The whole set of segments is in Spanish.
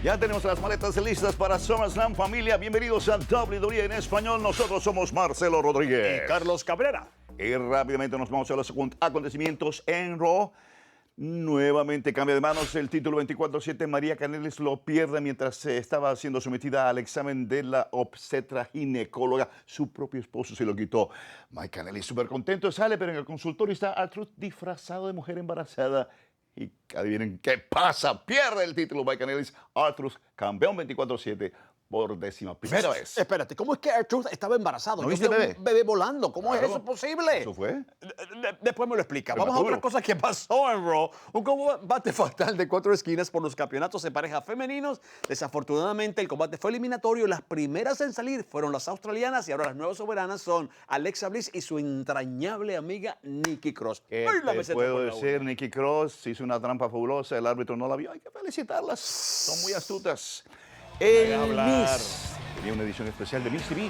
Ya tenemos las maletas listas para SummerSlam, familia. Bienvenidos a WWE en español. Nosotros somos Marcelo Rodríguez y Carlos Cabrera. Y rápidamente nos vamos a los acontecimientos en Raw. Nuevamente cambia de manos el título 24/7. María Kanellis lo pierde mientras estaba siendo sometida al examen de la obstetra ginecóloga. Su propio esposo se lo quitó. Mike Kanellis súper contento sale, pero en el consultorio está R-Truth disfrazado de mujer embarazada. Y adivinen qué pasa, pierde el título Mike Kanellis. R-Truth, campeón 24/7 por 11ª vez. Espérate, ¿cómo es que R-Truth estaba embarazado? ¿No viste el bebé? Un bebé volando, ¿cómo Claro. es eso posible? ¿Eso fue? Después me lo explica. Vamos a Prematuro. otra cosa que pasó en Raw. Un combate fatal de 4 esquinas por los campeonatos de pareja femeninos. Desafortunadamente, el combate fue eliminatorio. Las primeras en salir fueron las australianas y ahora las nuevas soberanas son Alexa Bliss y su entrañable amiga Nikki Cross. ¿Qué Ay, la te meseta puedo por la decir? una. Nikki Cross hizo una trampa fabulosa, el árbitro no la vio. Hay que felicitarlas, son muy astutas. El Miz tenía una edición especial de Miz TV.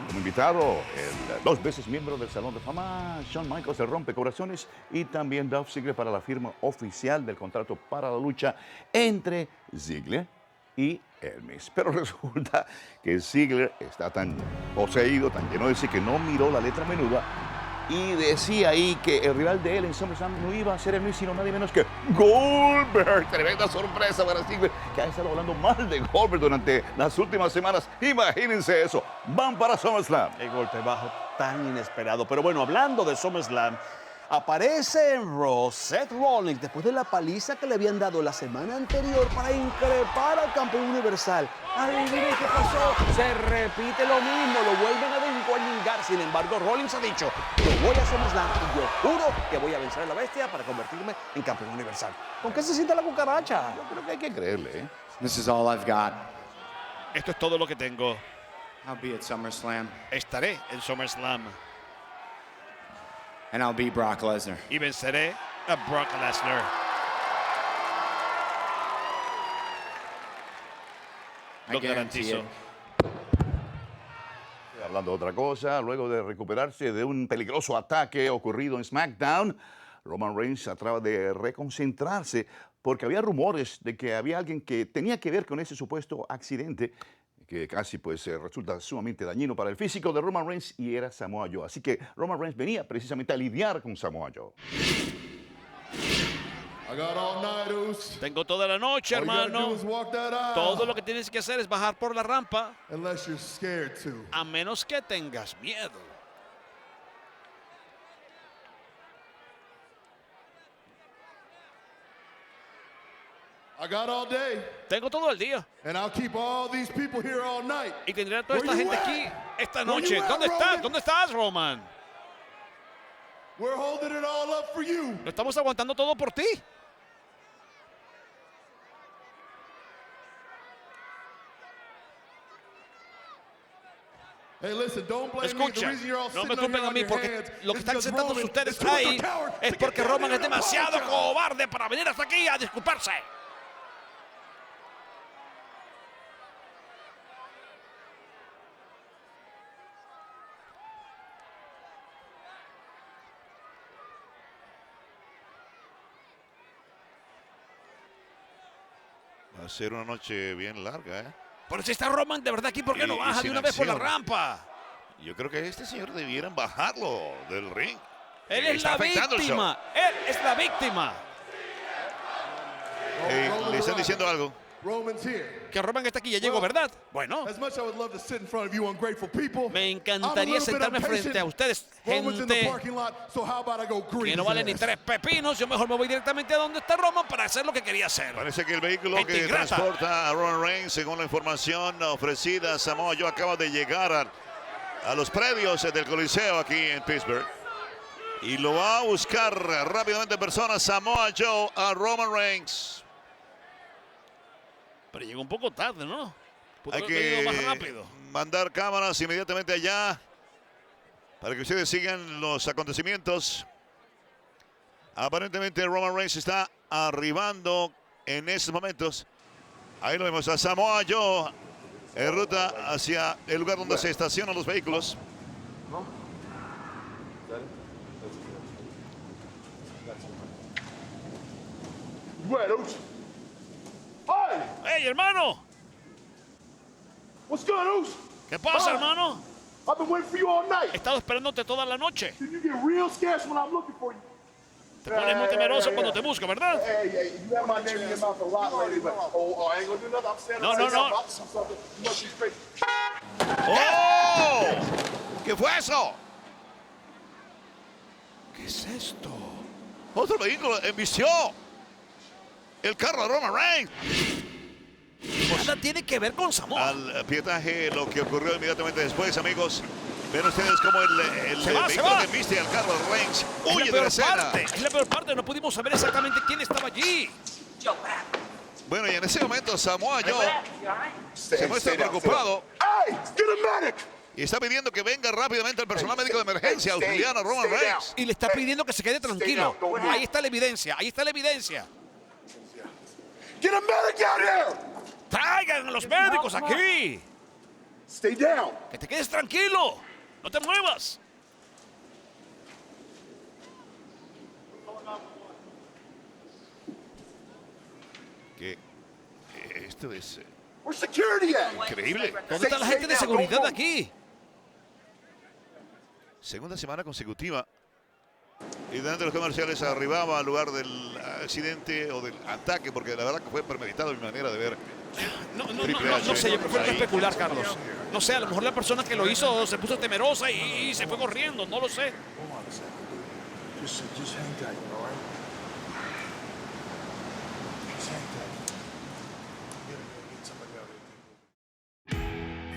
Como invitado, el 2 veces miembro del Salón de Fama, Shawn Michaels, el rompecorazones, y también Dolph Ziggler para la firma oficial del contrato para la lucha entre Ziggler y el Miz. Pero resulta que Ziggler está tan poseído, tan lleno de sí, que no miró la letra menuda y decía ahí que el rival de él en SummerSlam no iba a ser el Miz, sino nadie menos que Goldberg. Tremenda sorpresa para Ziggler, que ha estado hablando mal de Goldberg durante las últimas semanas. Imagínense eso. Van para SummerSlam. El golpe bajo tan inesperado. Pero bueno, hablando de SummerSlam, aparece en Raw Seth Rollins después de la paliza que le habían dado la semana anterior para increpar al campeón universal. Adivinen qué pasó. Se repite lo mismo, lo vuelven a desguañingar. Sin embargo, Rollins ha dicho: yo voy a SummerSlam y yo juro que voy a vencer a la bestia para convertirme en campeón universal. ¿Con qué se siente la cucaracha? Yo creo que hay que creerle, ¿eh? This is all I've got. Esto es todo lo que tengo. I'll be at SummerSlam, Estaré en SummerSlam and I'll be Brock Lesnar. y venceré a Brock Lesnar. Lo I guarantee garantizo. it. Hablando de otra cosa, luego de recuperarse de un peligroso ataque ocurrido en SmackDown, Roman Reigns trataba de reconcentrarse porque había rumores de que había alguien que tenía que ver con ese supuesto accidente que casi resulta sumamente dañino para el físico de Roman Reigns, y era Samoa Joe. Así que Roman Reigns venía precisamente a lidiar con Samoa Joe. I got all nighters. Tengo toda la noche, All you gotta hermano. do is walk that aisle. Todo lo que tienes que hacer es bajar por la rampa, Unless you're scared to. a menos que tengas miedo. I got all day, Tengo todo el día and I'll keep all these people here all night. y tendré a toda Where esta you gente at? aquí esta Where noche. you at, ¿Dónde estás? Roman? ¿Dónde estás, Roman? We're holding it all up for you. Lo estamos aguantando todo por ti. Hey, listen, don't blame me. The Escucha, reason you're all no me sitting on culpen here a mí on your porque hands lo que is están because sentados Roman ustedes is too much ahí a coward es to porque get Roman down es here and demasiado apologize. cobarde para venir hasta aquí a disculparse. Va a ser una noche bien larga, ¿eh? Pero si está Roman de verdad aquí, ¿por qué Y- no y baja de sin una vez por la acción. rampa? Yo creo que este señor debieran bajarlo del ring. Él es Está la afectando el show. víctima. Él es la víctima. Le están diciendo algo. Roman's here. Que Roman está aquí, ya llegó, ¿verdad? Bueno, As much as I would love to sit in front of you ungrateful people, me I'm a encantaría little bit sentarme impatient. frente a ustedes, Roman's in the gente parking lot, so how about I go green que no his vale ni ass? 3 pepinos. Yo mejor me voy directamente a donde está Roman para hacer lo que quería hacer. Parece que el vehículo Gente que ingrata. transporta a Roman Reigns, según la información ofrecida a Samoa Joe, acaba de llegar a los predios del Coliseo aquí en Pittsburgh. Y lo va a buscar rápidamente en persona Samoa Joe a Roman Reigns. Pero llegó un poco tarde, ¿no? Hay haber venido más que rápido. mandar cámaras inmediatamente allá para que ustedes sigan los acontecimientos. Aparentemente Roman Reigns está arribando en estos momentos. Ahí lo vemos a Samoa Joe en ruta hacia el lugar donde se estacionan los vehículos. ¡Hey, hermano! What's good, Oos? ¿Qué pasa, hermano? I've been waiting for you all night. He estado esperándote toda la noche. You get real scarce when I'm looking for you. Te pones muy temeroso cuando te busco, ¿verdad? Hey, you have my name in your mouth a lot lately, but I ain't gonna do nothing. I'm standing No, right no, now. no. About to do something. You must be crazy. ¡Oh! ¿Qué fue eso? ¿Qué es esto? Otro vehículo embistió el carro de Roman Reigns. Nada tiene que ver con Samoa. Al pietaje, lo que ocurrió inmediatamente después, amigos. Ven ustedes cómo el Se va, vehículo se va. que embiste al carro de Reigns Es huye la de la peor escena. parte. Es la peor parte. No pudimos saber exactamente quién estaba allí. Bueno, y en ese momento Samoa Joe se muestra preocupado Hey, get a medic. y está pidiendo que venga rápidamente el personal médico de emergencia auxiliar a Roman Reigns. Y le está pidiendo que se quede tranquilo. Ahí está la evidencia. Ahí está la evidencia. Get a medic out here. Traigan a los médicos aquí. Stay down. Que te quedes tranquilo. No te muevas. Que esto es Where's security at? increíble. ¿Dónde está la gente de seguridad de aquí? Segunda semana consecutiva. Y delante de los comerciales arribaba al lugar del accidente o del ataque, porque la verdad que fue premeditado mi manera de ver. No sé, yo prefiero especular, Carlos. No sé, a lo mejor la persona que lo hizo se puso temerosa y se fue corriendo, no lo sé. Just hang tight, all right? Just hang tight.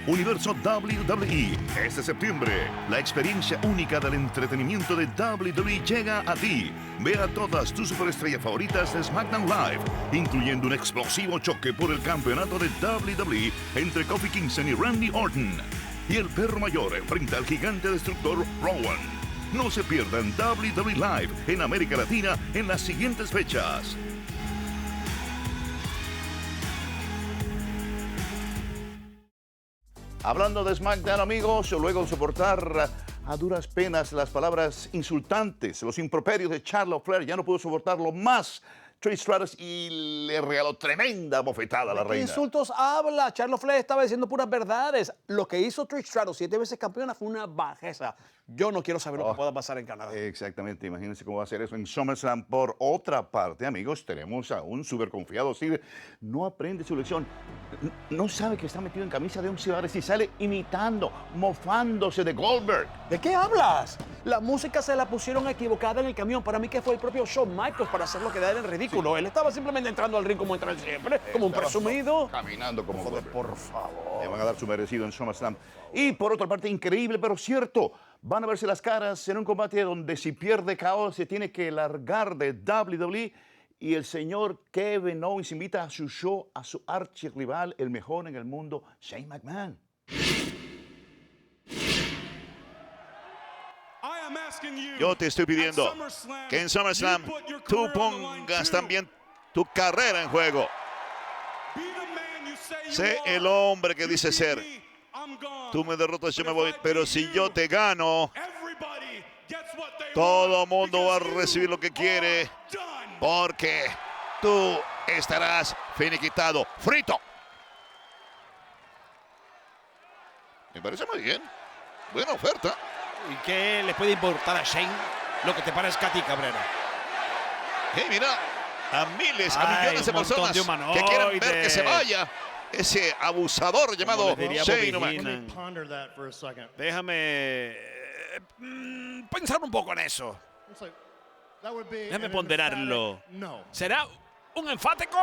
Universo WWE. Este septiembre, la experiencia única del entretenimiento de WWE llega a ti. Ve a todas tus superestrellas favoritas de SmackDown Live, incluyendo un explosivo choque por el campeonato de WWE entre Kofi Kingston y Randy Orton. Y el perro mayor enfrenta al gigante destructor Rowan. No se pierdan WWE Live en América Latina en las siguientes fechas. Hablando de SmackDown, amigos, luego de soportar a duras penas las palabras insultantes, los improperios de Charlotte Flair, ya no pudo soportarlo más. Trish Stratus y le regaló tremenda bofetada a la ¿Qué reina. insultos habla? Charlotte Flair estaba diciendo puras verdades. Lo que hizo Trish Stratus, 7 veces campeona, fue una bajeza. Yo no quiero saber lo que pueda pasar en Canadá. Exactamente, imagínense cómo va a ser eso en SummerSlam. Por otra parte, amigos, tenemos a un súper confiado. Steve no aprende su lección. No sabe que está metido en camisa de 11 varas y sale imitando, mofándose de Goldberg. ¿De qué hablas? La música se la pusieron equivocada en el camión. Para mí que fue el propio Shawn Michaels para hacerlo quedar en ridículo. Él estaba simplemente entrando al ring como entra él siempre, como un presumido. Caminando como Goldberg. Por favor. Le van a dar su merecido en SummerSlam. Y por otra parte, increíble pero cierto, van a verse las caras en un combate donde si pierde KO se tiene que largar de WWE. Y el señor Kevin Owens invita a su show a su archirrival, el mejor en el mundo, Shane McMahon. Yo te estoy pidiendo que en SummerSlam tú pongas también tu carrera en juego. Sé el hombre que dice ser. Tú me derrotas, yo me voy, pero si yo te gano, todo mundo va a recibir lo que quiere, porque tú estarás finiquitado, frito. Me parece muy bien. Buena oferta. ¿Y qué le puede importar a Shane lo que te parezca a ti, Cabrera? Hey, mira, a miles, a Ay, millones de un montón personas de que quieren ver humanoides. que se vaya ese abusador llamado le diría Shane Bobby McMahon. Heenan. Ponder that for a second. Déjame pensar un poco en eso. It's like, that would be Déjame an ponderarlo. emphatic No. ¿Será un enfático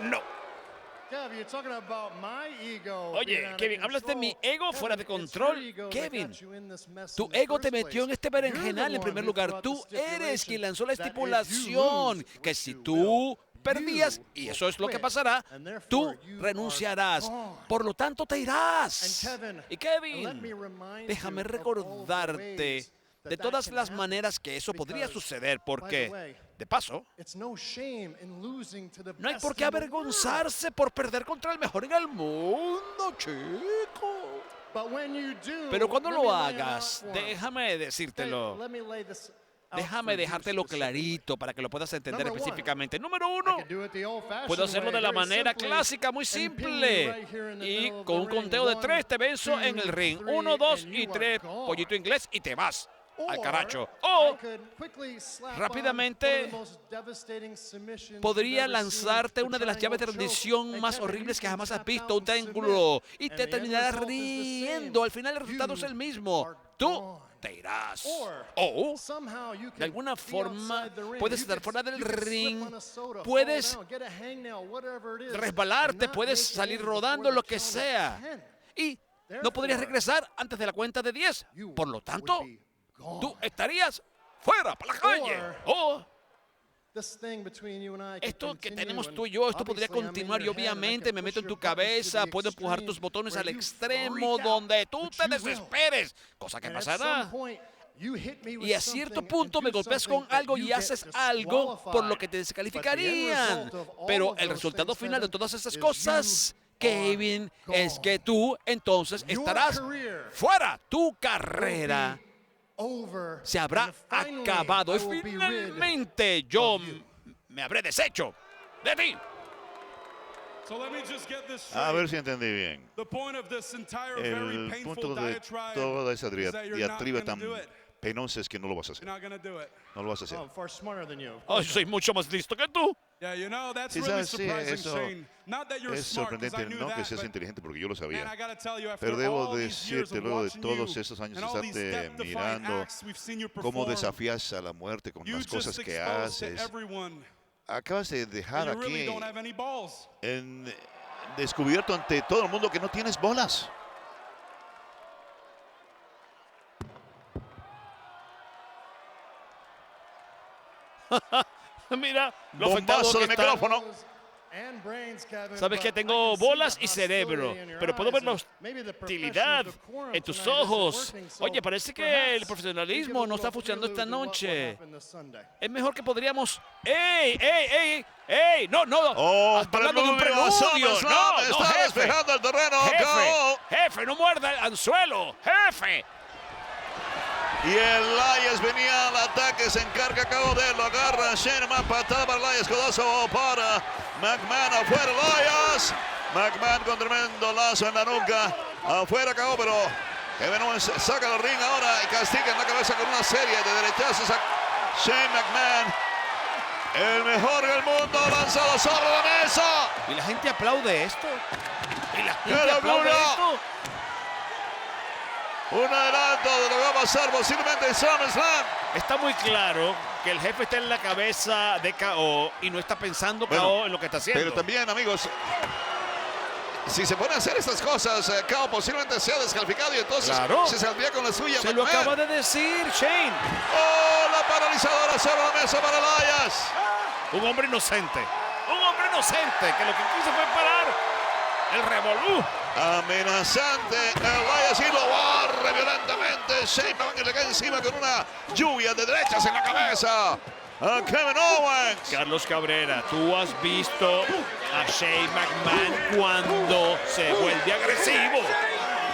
no? Kev, you're talking about my ego Oye, being out of Kevin, hablas de control. mi ego fuera de Kevin, it's control. your ego that Kevin, got you in this mess tu in the ego te first metió en place. este You're berenjenal the en primer one who lugar. brought Tú the eres quien lanzó la stipulation that if you estipulación lose, que which si you tú will, perdías, y eso es lo que pasará, tú renunciarás. Por lo tanto, te irás. Y Kevin, déjame recordarte de todas las maneras que eso podría suceder, porque, de paso, no hay por qué avergonzarse por perder contra el mejor en el mundo, chico. Pero cuando lo hagas, déjame decírtelo. Déjame dejártelo clarito para que lo puedas entender específicamente. Número 1, puedo hacerlo de la manera clásica, muy simple. Y con un conteo de 3 te venzo en el ring. 1, 2 y 3, pollito inglés, y te vas al caracho. O rápidamente podría lanzarte una de las llaves de rendición más horribles que jamás has visto, un triángulo, y te terminarás riendo. Al final el resultado es el mismo. Tú te irás. O, de alguna forma, puedes estar fuera del ring, puedes resbalarte, puedes salir rodando, lo que sea. Y no podrías regresar antes de la cuenta de 10. Por lo tanto, tú estarías fuera, para la calle. O esto que tenemos tú y yo, esto podría continuar y obviamente me meto en tu cabeza, puedo empujar tus botones al extremo donde tú te desesperes, cosa que pasará. Y a cierto punto me golpeas con algo y haces algo por lo que te descalificarían. Pero el resultado final de todas esas cosas, Kevin, es que tú entonces estarás fuera. Tu carrera se habrá acabado y finalmente yo me habré deshecho de ti. A ver si entendí bien. El punto de toda esa diatriba tan penosa es que no lo vas a hacer. No lo vas a hacer. Oh, soy mucho más listo que tú. Sí, sabes, sí, eso es sorprendente, no que seas inteligente, porque yo lo sabía. Pero debo decirte, luego de todos esos años de estarte mirando, cómo desafías a la muerte con las cosas que haces. Acabas de dejar aquí en descubierto ante todo el mundo que no tienes bolas. Mira, lo afectado Bombazo que de está. micrófono. Sabes que tengo bolas y cerebro, pero puedo ver la hostilidad en tus ojos. Oye, parece que el profesionalismo no está funcionando esta noche. Es mejor que podríamos... ¡Ey, ey, ey! ¡Ey! ¡No, no! Oh, Hasta hablando de un preludio. No, está jefe. despejando el terreno. Jefe, jefe, no muerda el anzuelo. Jefe. Y el Elias venía al ataque, se encarga Cabo de lo agarra Sherman, patada para Elias, codazo para McMahon, afuera Elias. McMahon con tremendo lazo en la nuca, afuera Cabo, pero Kevin Owens saca del ring ahora y castiga en la cabeza con una serie de derechazos a Shane McMahon. El mejor del mundo lanzado sobre la mesa. Y la gente aplaude esto. Y la ¡Qué gente aplaude locura! esto. Un adelanto de lo que va a pasar posiblemente en SummerSlam. Está muy claro que el jefe está en la cabeza de KO y no está pensando KO en lo que está haciendo. Pero también, amigos, si se pone a hacer estas cosas, KO posiblemente sea descalificado y entonces se saldría con la suya. Se lo acaba de decir Shane. ¡Oh, la paralizadora sobre la mesa para Elias! Un hombre inocente. Un hombre inocente que lo que quiso fue parar el revolú. Amenazante, Elias y lo barre violentamente. Shane McMahon le cae encima con una lluvia de derechas en la cabeza a Kevin Owens. Carlos Cabrera, tú has visto a Shane McMahon cuando se vuelve agresivo.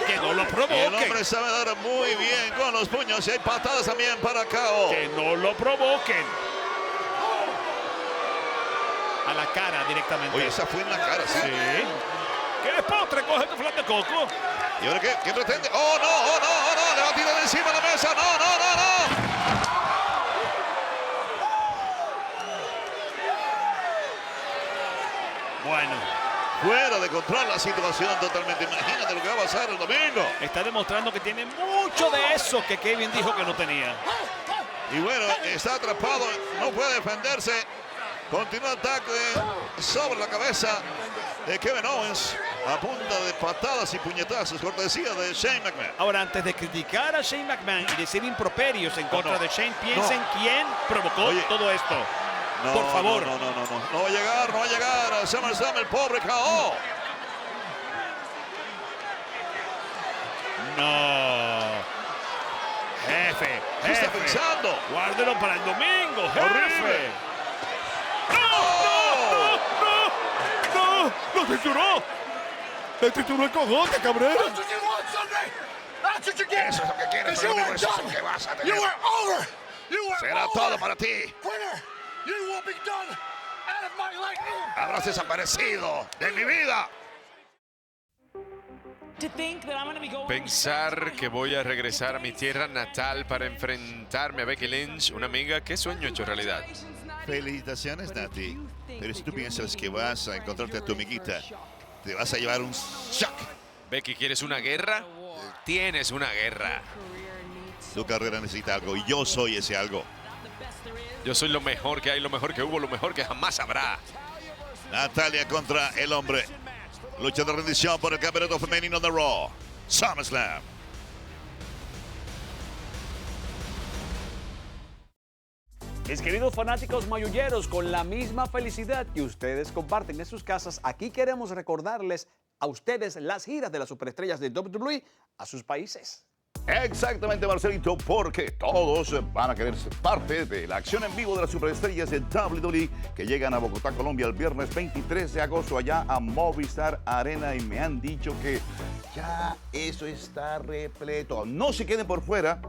Que no lo provoquen. El hombre sabe dar muy bien con los puños y hay patadas también para KO. Que no lo provoquen. A la cara directamente. Oye, esa fue en la cara, sí. ¿Qué despostre coge tu flan de coco? ¿Y ahora qué? ¿Qué pretende? ¡Oh, no! ¡Oh, no! ¡Oh, no! ¡Le va a tirar encima de la mesa! ¡No, no, no, no! Bueno. Fuera de control la situación totalmente. Imagínate lo que va a pasar el domingo. Está demostrando que tiene mucho de eso que Kevin dijo que no tenía. Y bueno, está atrapado. No puede defenderse. Continúa el ataque sobre la cabeza de Kevin Owens a punta de patadas y puñetazos, cortesía de Shane McMahon. Ahora, antes de criticar a Shane McMahon y decir improperios en contra de Shane, piensen quién provocó todo esto. Por favor. No va a llegar, no va a llegar a SummerSlam, el pobre KO. No. Jefe, ¿Qué está pensando? Guárdelo para el domingo, jefe. Horrible. ¡No! ¡Lo trituró! ¡Le trituró el cojote, cabrón! Eso es lo que quieres, pero no es eso que vas a tener. Será todo para ti. Habrás desaparecido de mi vida. Pensar que voy a regresar a mi tierra natal para enfrentarme a Becky Lynch, una amiga, qué sueño hecho realidad. Felicitaciones, Nati. Pero si tú piensas que vas a encontrarte a tu amiguita, te vas a llevar un shock. Becky, ¿quieres una guerra? Tienes una guerra. Tu carrera necesita algo y yo soy ese algo. Yo soy lo mejor que hay, lo mejor que hubo, lo mejor que jamás habrá. Natalia contra el hombre. Lucha de rendición por el campeonato femenino de Raw. SummerSlam. Mis queridos fanáticos mayulleros, con la misma felicidad que ustedes comparten en sus casas, aquí queremos recordarles a ustedes las giras de las superestrellas de WWE a sus países. Exactamente, Marcelito, porque todos van a querer ser parte de la acción en vivo de las superestrellas de WWE que llegan a Bogotá, Colombia, el viernes 23 de agosto allá a Movistar Arena, y me han dicho que ya eso está repleto. No se queden por fuera.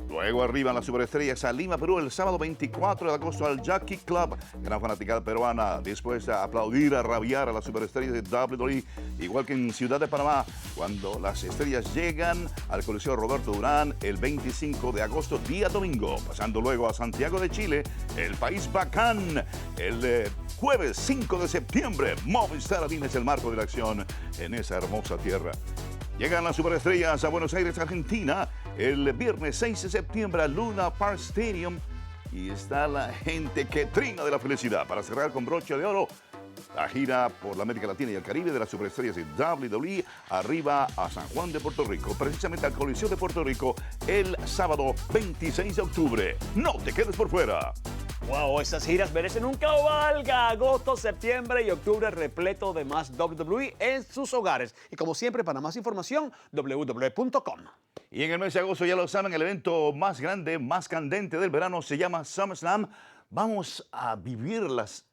Luego arriban las superestrellas a Lima, Perú, el sábado 24 de agosto al Jockey Club. Gran fanaticada peruana dispuesta a aplaudir, a rabiar a las superestrellas de WWE, igual que en Ciudad de Panamá, cuando las estrellas llegan al Coliseo Roberto Durán el 25 de agosto, día domingo. Pasando luego a Santiago de Chile, el país bacán, el jueves 5 de septiembre. Movistar Arena es el marco de la acción en esa hermosa tierra. Llegan las superestrellas a Buenos Aires, Argentina, el viernes 6 de septiembre a Luna Park Stadium. Y está la gente que trina de la felicidad para cerrar con broche de oro la gira por la América Latina y el Caribe de las superestrellas de WWE. Arriba a San Juan de Puerto Rico, precisamente al Coliseo de Puerto Rico, el sábado 26 de octubre. No te quedes por fuera. Wow, esas giras merecen un cabalga. Agosto, septiembre y octubre repleto de más WWE en sus hogares. Y como siempre, para más información, www.com. Y en el mes de agosto, ya lo saben, el evento más grande, más candente del verano se llama SummerSlam. Vamos a vivir las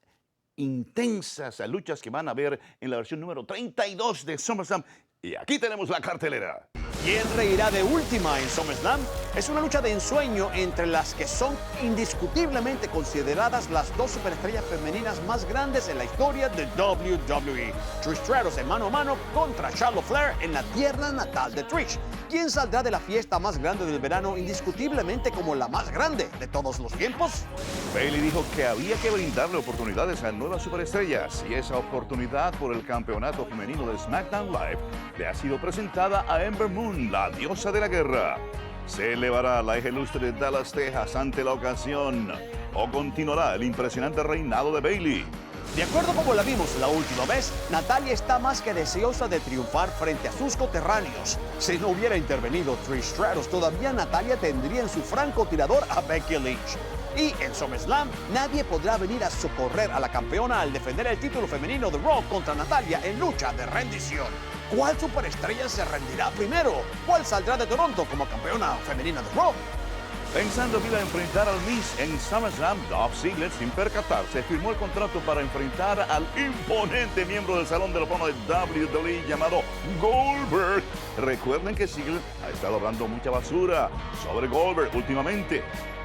intensas luchas que van a ver en la versión número 32 de SummerSlam. Y aquí tenemos la cartelera. ¿Quién reirá de última en SummerSlam? Es una lucha de ensueño entre las que son indiscutiblemente consideradas las dos superestrellas femeninas más grandes en la historia de WWE. Trish Stratus en mano a mano contra Charlotte Flair en la tierra natal de Trish. ¿Quién saldrá de la fiesta más grande del verano indiscutiblemente como la más grande de todos los tiempos? Bayley dijo que había que brindarle oportunidades a nuevas superestrellas, y esa oportunidad por el campeonato femenino de SmackDown Live le ha sido presentada a Ember Moon, la diosa de la guerra. ¿Se elevará la hija ilustre de Dallas, Texas ante la ocasión, o continuará el impresionante reinado de Bayley? De acuerdo como la vimos la última vez, Natalya está más que deseosa de triunfar frente a sus coterráneos. Si no hubiera intervenido Trish Stratus, todavía Natalya tendría en su francotirador a Becky Lynch. Y en SummerSlam, nadie podrá venir a socorrer a la campeona al defender el título femenino de Raw contra Natalya en lucha de rendición. ¿Cuál superestrella se rendirá primero? ¿Cuál saldrá de Toronto como campeona femenina de Raw? Pensando que iba a enfrentar al Miz en SummerSlam, Dolph Ziggler, sin percatarse, firmó el contrato para enfrentar al imponente miembro del Salón de la Fama de WWE llamado Goldberg. Recuerden que Ziggler ha estado hablando mucha basura sobre Goldberg últimamente.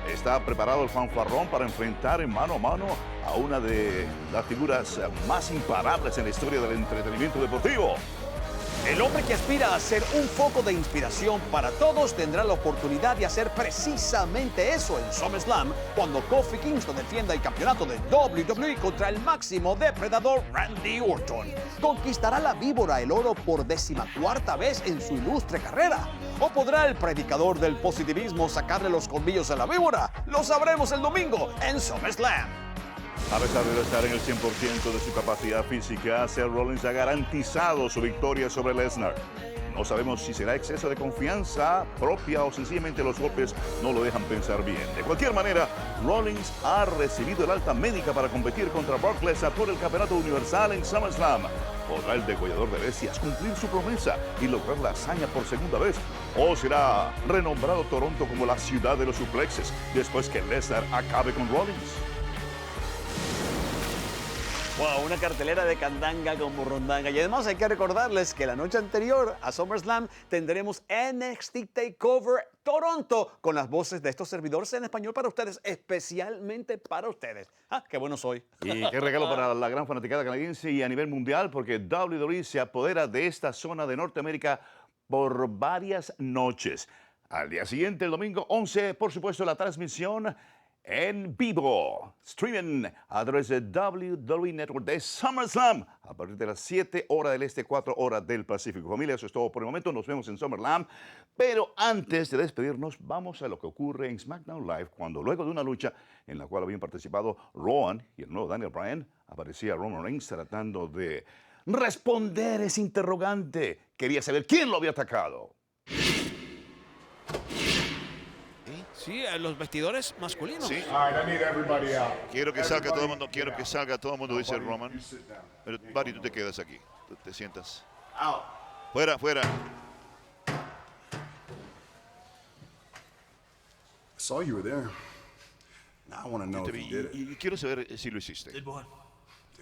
Está preparado el fanfarrón para enfrentar en mano a mano a una de las figuras más imparables en la historia del entretenimiento deportivo. El hombre que aspira a ser un foco de inspiración para todos tendrá la oportunidad de hacer precisamente eso en SummerSlam cuando Kofi Kingston defienda el campeonato de WWE contra el máximo depredador Randy Orton. ¿Conquistará la víbora el oro por 14ª vez en su ilustre carrera? ¿O podrá el predicador del positivismo sacarle los colmillos a la víbora? Lo sabremos el domingo en SummerSlam. A pesar de no estar en el 100% de su capacidad física, Seth Rollins ha garantizado su victoria sobre Lesnar. No sabemos si será exceso de confianza propia o sencillamente los golpes no lo dejan pensar bien. De cualquier manera, Rollins ha recibido el alta médica para competir contra Brock Lesnar por el campeonato universal en SummerSlam. ¿Podrá el degollador de bestias cumplir su promesa y lograr la hazaña por segunda vez? ¿O será renombrado Toronto como la ciudad de los suplexes después que Lesnar acabe con Rollins? Wow, una cartelera de candanga con burrundanga. Y además hay que recordarles que la noche anterior a SummerSlam tendremos NXT TakeOver Toronto con las voces de estos servidores en español para ustedes, especialmente para ustedes. ¡Ah, qué bueno soy! Y qué regalo para la gran fanaticada canadiense y a nivel mundial, porque WWE se apodera de esta zona de Norteamérica por varias noches. Al día siguiente, el domingo 11, por supuesto, la transmisión en vivo, streaming a través de WWE Network de SummerSlam a partir de las 7 horas del este, 4 horas del Pacífico. Familia, eso es todo por el momento. Nos vemos en SummerSlam. Pero antes de despedirnos, vamos a lo que ocurre en SmackDown Live cuando luego de una lucha en la cual habían participado Rowan y el nuevo Daniel Bryan, aparecía Roman Reigns tratando de responder ese interrogante. Quería saber quién lo había atacado. Sí, a los vestidores masculinos. Sí. All right, I need everybody out. Quiero que salga todo el mundo, quiero que salga todo el mundo, dice Roman. Pero Barry, tú te quedas aquí, tú te sientas. Fuera, fuera. I saw you were there. Now I want to know Te if vi, you did it. y quiero saber si lo hiciste.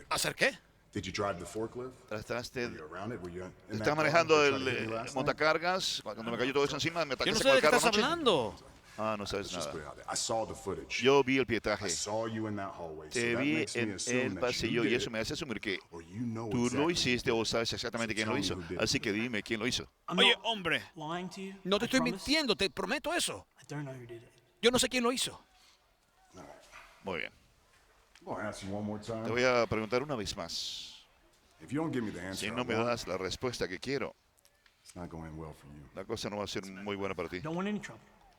¿Hacer qué? Did you drive the forklift? Trataste, Were you around it? Were you in that estás car manejando that el tried to hit me last night? montacargas. Cuando me cayó todo eso encima, me Yo atacaste no sé con de el qué carro estás anoche. hablando. Ah, no sabes Let's just nada. put it out there. I saw the footage. Yo vi el pietaje. I saw you in that hallway. So Te that vi makes me en assume el that pasillo you y did eso it, me hace asumir que or you know tú lo exactly. hiciste o sabes exactamente quién lo hizo. Así que dime quién lo hizo. Oye, hombre, no te estoy mintiendo, te prometo eso. Yo no sé quién lo hizo. Muy bien. I'm gonna ask you one more time. Te voy a preguntar una vez más. If you don't give me the answer, Si I no me want, das la respuesta que quiero, it's not going well for you. la cosa no va a ser muy buena para ti.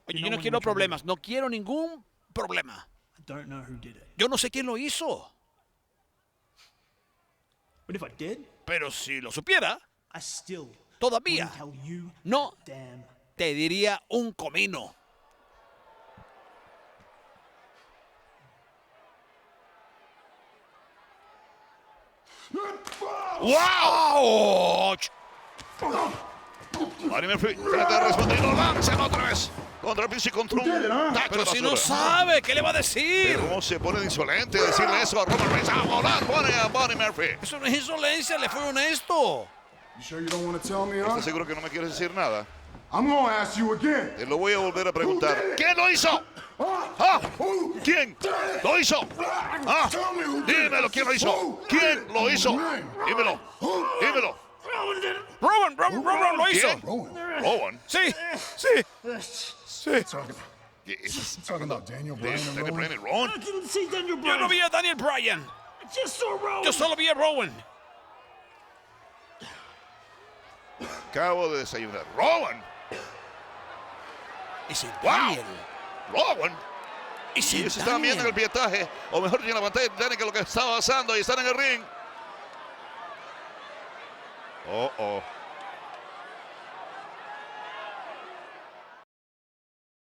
Oye, yo no quiero problemas, no quiero ningún problema. Yo no sé quién lo hizo. Pero si lo supiera, todavía no te diría un comino. ¡Wow! Buddy Murphy trata de responder y lo lanzan otra vez. Contra el piso y contra un tacho Pero de si no basura. sabe, ¿qué le va a decir? Pero cómo se pone de insolente decirle eso a Roman Reigns. ¡A volar! Pone a Buddy Murphy. Eso no es insolencia, le fue honesto. You sure you don't want to tell me, huh? ¿Estás seguro que no me quieres decir nada? I'm gonna ask you again. Te lo voy a volver a preguntar. ¿Quién lo hizo? ¿Ah? ¿Quién lo hizo? ¿Ah? Dímelo, ¿quién lo hizo? ¿Quién lo hizo? Dímelo. Dímelo. Rowan lo hizo. ¿Quién? Rowan. Sí. ¿Qué es? Talking about Daniel Bryan and Daniel Rowan? Bryan y Rowan. Yo no vi a Daniel Bryan. Yo solo vi a Rowan. Acabo de desayunar. Rowan. Y sin Wow. Daniel. Rowan. Y Y sin ellos estaban viendo en el Daniel. pietaje, o mejor dicho en la pantalla de Daniel, que lo que estaba pasando y están en el ring. Oh, oh.